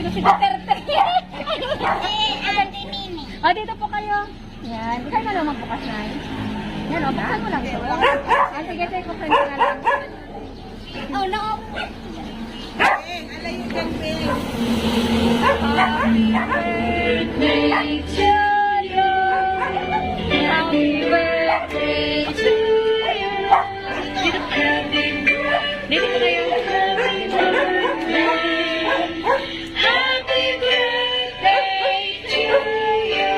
sino si Duterte. Ate Mimi. O, dito po kayo. Yan. Di kayo na magbukas na. Yan, o, buksan mo lang ito. Sige, sige, buksan mo na lang. Oh, no. Alayo dyan, Beng. Happy birthday to you. Happy birthday to you. Dito po kayo. Happy birthday to you.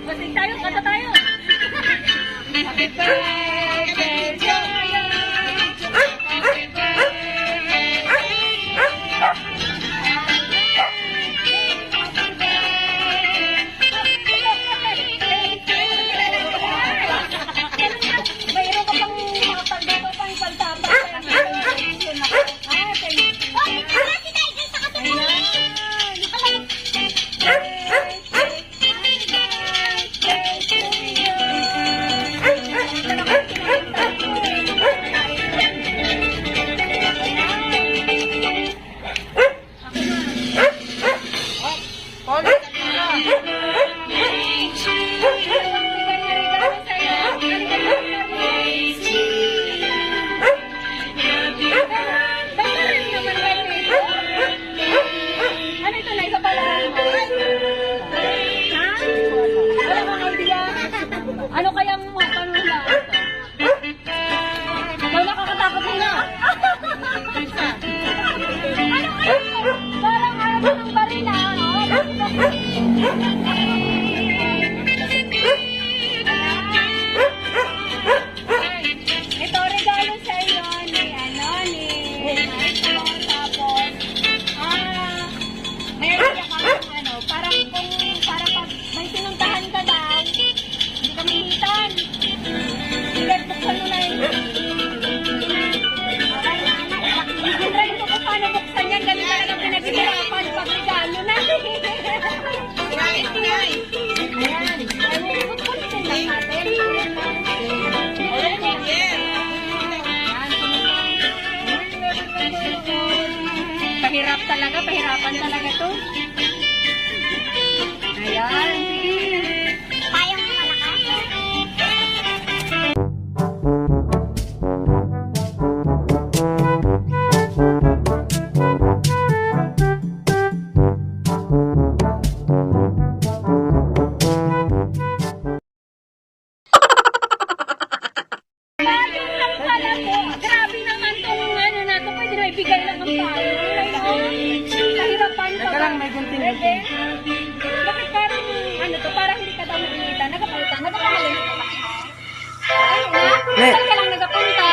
Masig tayo, kata tayo. Happy birthday to you. Happy mayroon ka pang mga pagdato pang pagtapa. Ano ito na? Isa pala. Ha? Wala kang idea? Ano kaya mo panula? Ikaw nakakatakot nila. Ano kaya? Parang araw ng barila. Ito regalo sa iyo ni Michael. Tapos, mayroon siya kang parang pag may sinuntahan ka daw, hindi ka mimitan. Sige, buksan mo na yun. Hindi rin ko kung paano buksan yan. Ganun talaga pinaghihirapan pag regalo na. Guys. Ayan. Ay, buksan lang natin. Yes. Pahirapan talaga to. Ayan. Payong malakas. Payong lang pala po. Grabe naman tong ano na to. Pwede na ibigay lang ang payong. Kahirapan pa ba? may gunting. Bakit parang ano to? Parang hindi ka daw nakikita. Nagapalitan. Nagapamalit. Ano nga? Ne. Saan ka lang nagapunta?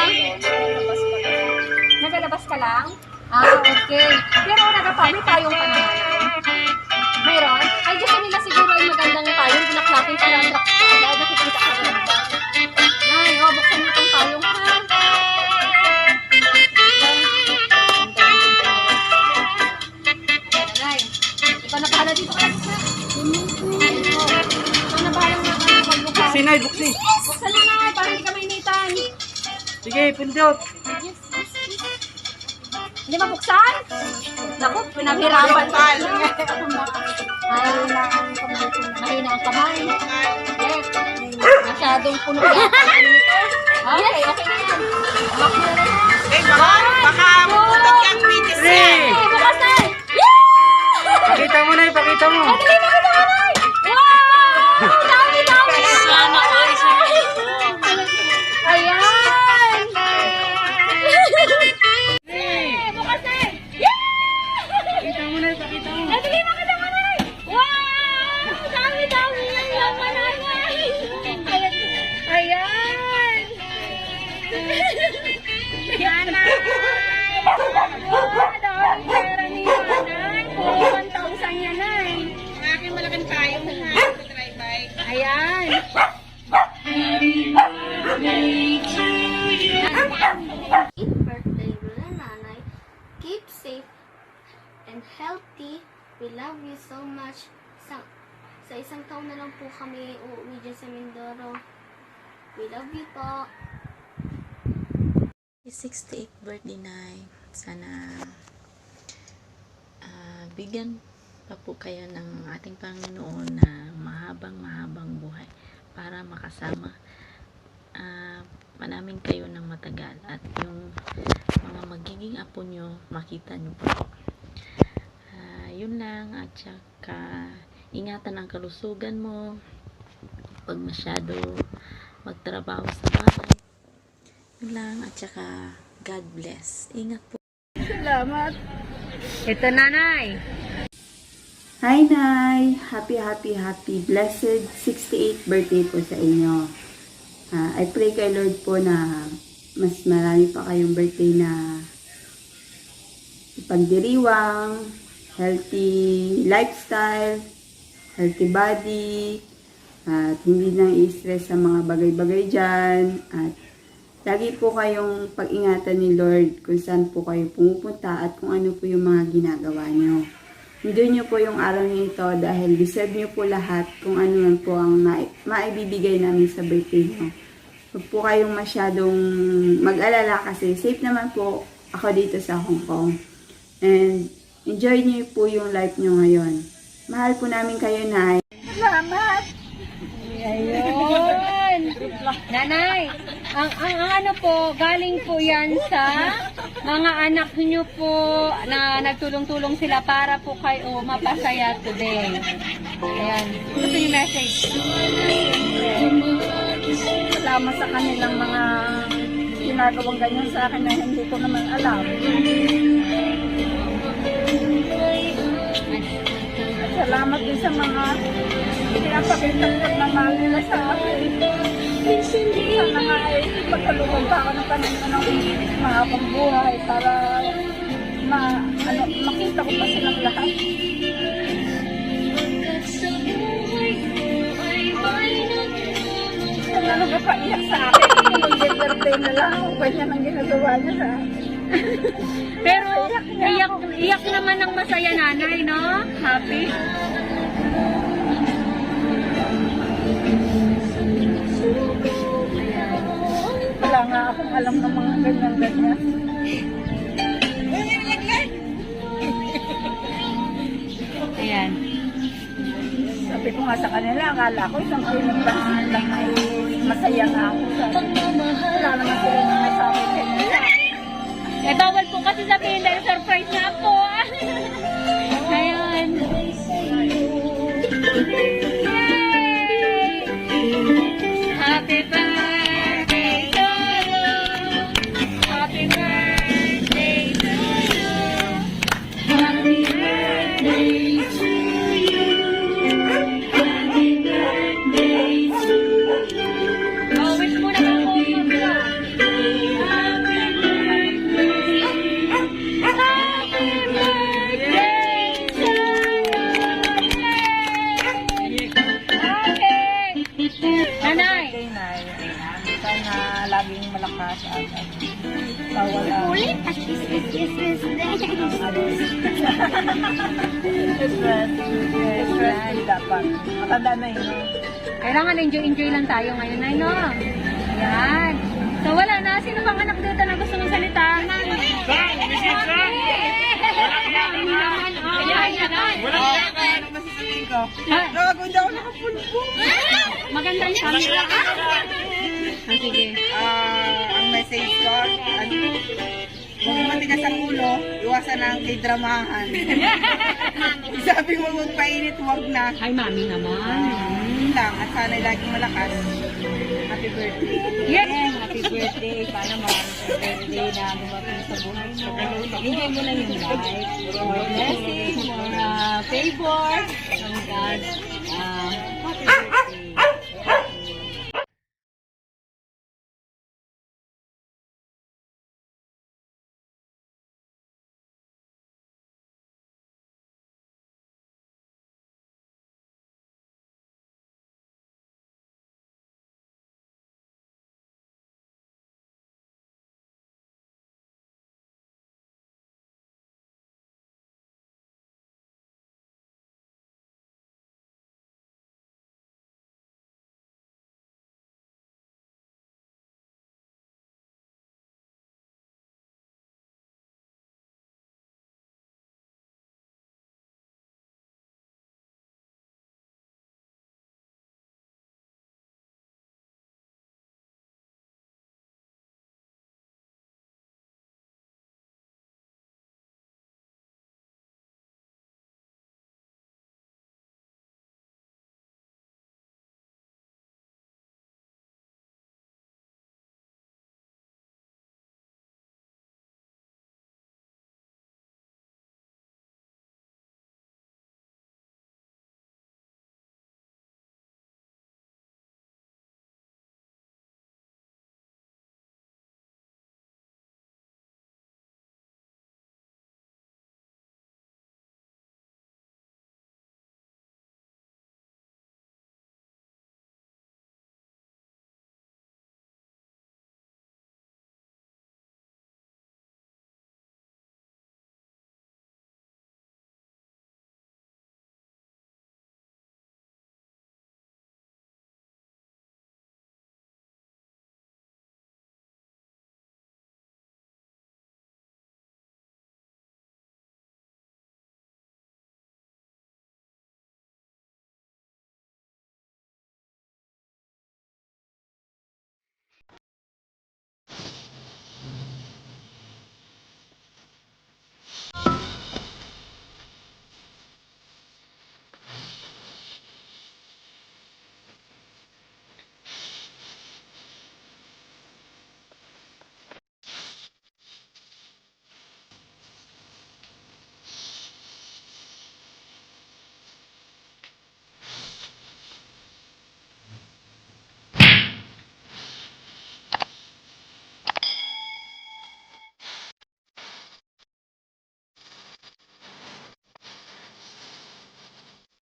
Nagalabas ka lang? Okay. Pero nagapamit tayong pa naman. Mayroon? Ay, gusto nila siguro ay magandang tayong bulaklakin para nakikita ka rin. Nay, buksan mo itong tayong ha. Nay, ikaw na bahala dito ka. Ikaw na bahala na magbukas. Sinay, buksi. Buksan mo na, para hindi ka mainitan. Sige, pindot. Hindi mabuksan? Naku, pinaghirapan pa. Mahina ang kamay. Yes. Masyadong puno yata. Okay, okay na yan. Lock mo na rin. Baka maputok yung pitis niya. Three. Okay, bukas na. Pakita mo na, pakita mo. Dali mo ito, Anay! Wow! Dami, dami! Ayan! Bukas na! Pakita mo na, pakita mo. Dali mo kita, Anay! Wow! Dami, dami yung laman, Anay! Ayan! Yan, Anay! Wow! Dami pera ni Anay! 1,000 yan, Anay! Ang aking malaking payong ha. Sa try-bike. Ayan! Birthday, Lola Nanay. Keep safe and healthy. We love you so much. Sa isang taon na lang po kami uuwi dyan sa Mindoro. We love you po. 68th birthday night. Sana bigyan pa po kayo ng ating Panginoon na mahabang buhay para makasama namin kayo ng matagal at yung mga magiging apo nyo makita nyo po. Yun lang, at saka ingatan ang kalusugan mo, pag masyado magtrabaho sa bahay. Yun lang, at saka God bless. Ingat po. Salamat. Ito, nanay. Hi, Nay! Happy blessed 68th birthday po sa inyo. I pray kay Lord po na mas marami pa kayong birthday na ipagdiriwang, healthy lifestyle, healthy body, at hindi nang i-stress sa mga bagay-bagay dyan. At lagi po kayong pag-ingatan ni Lord kung saan po kayo pumupunta at kung ano po yung mga ginagawa nyo. Hindi nyo po yung araw nyo ito dahil deserve nyo po lahat kung ano yan po ang maibibigay namin sa birthday nyo. Huwag po kayong masyadong mag-alala kasi safe naman po ako dito sa Hong Kong. And enjoy nyo po yung life nyo ngayon. Mahal po namin kayo, Nay. Salamat. Ayun. Nanay, ang ano po, galing po yan sa mga anak niyo po na nagtulong-tulong sila para po kayo mapasaya today. Ayan. Gusto yung message? Salamat sa kanilang mga ginagawang ganyan sa akin na hindi ko naman alam. At salamat din sa mga pinapakitang pagmamahal nila sa akin. Sana nga ay pagkalungan pa ako ng kanina ng mahabang buhay para makita ko pa silang lahat. Wala nang kapaiyak sa akin. Mag-birthday na lang kung ganyan ang ginagawa niya sa akin. Pero iyak naman ng masaya, nanay, no? Happy? Wala nga akong alam ng mga ganyan-ganyan. Ayan. Sabi ko nga sa kanila, akala ko isang pinagbahan lang ay masaya nga ako. Wala naman sila na may sabi kanila. Eh, bawal po kasi sabihin dahil surprise na po. Ayan. Yay! Happy birthday to you. Happy birthday to you. Happy birthday to you. Happy birthday to you. Oh, wish mo naman po yung Nanay! Sana laging malakas at bawal ang Ulit, at yes. stress dapat. Matanda na yun. Kailangan enjoy lang tayo ngayon, Nay, no? Yan. So, wala na. Sino bang anak dito na gusto mong salita? Nakagunda ako nakapulpo. Maganda yung camera. Sige. Ang message ko, kung matigas ang ulo, iwasan ang k-dramahan. Sabi mo magpainit, huwag na. Hi, mami naman. Yun lang, at sana laging malakas. Happy birthday. Yes! Happy birthday. Sana maraming birthday na dumating sa buhay mo. Enjoy mo na yung life. More blessings, more favor from God. Happy birthday.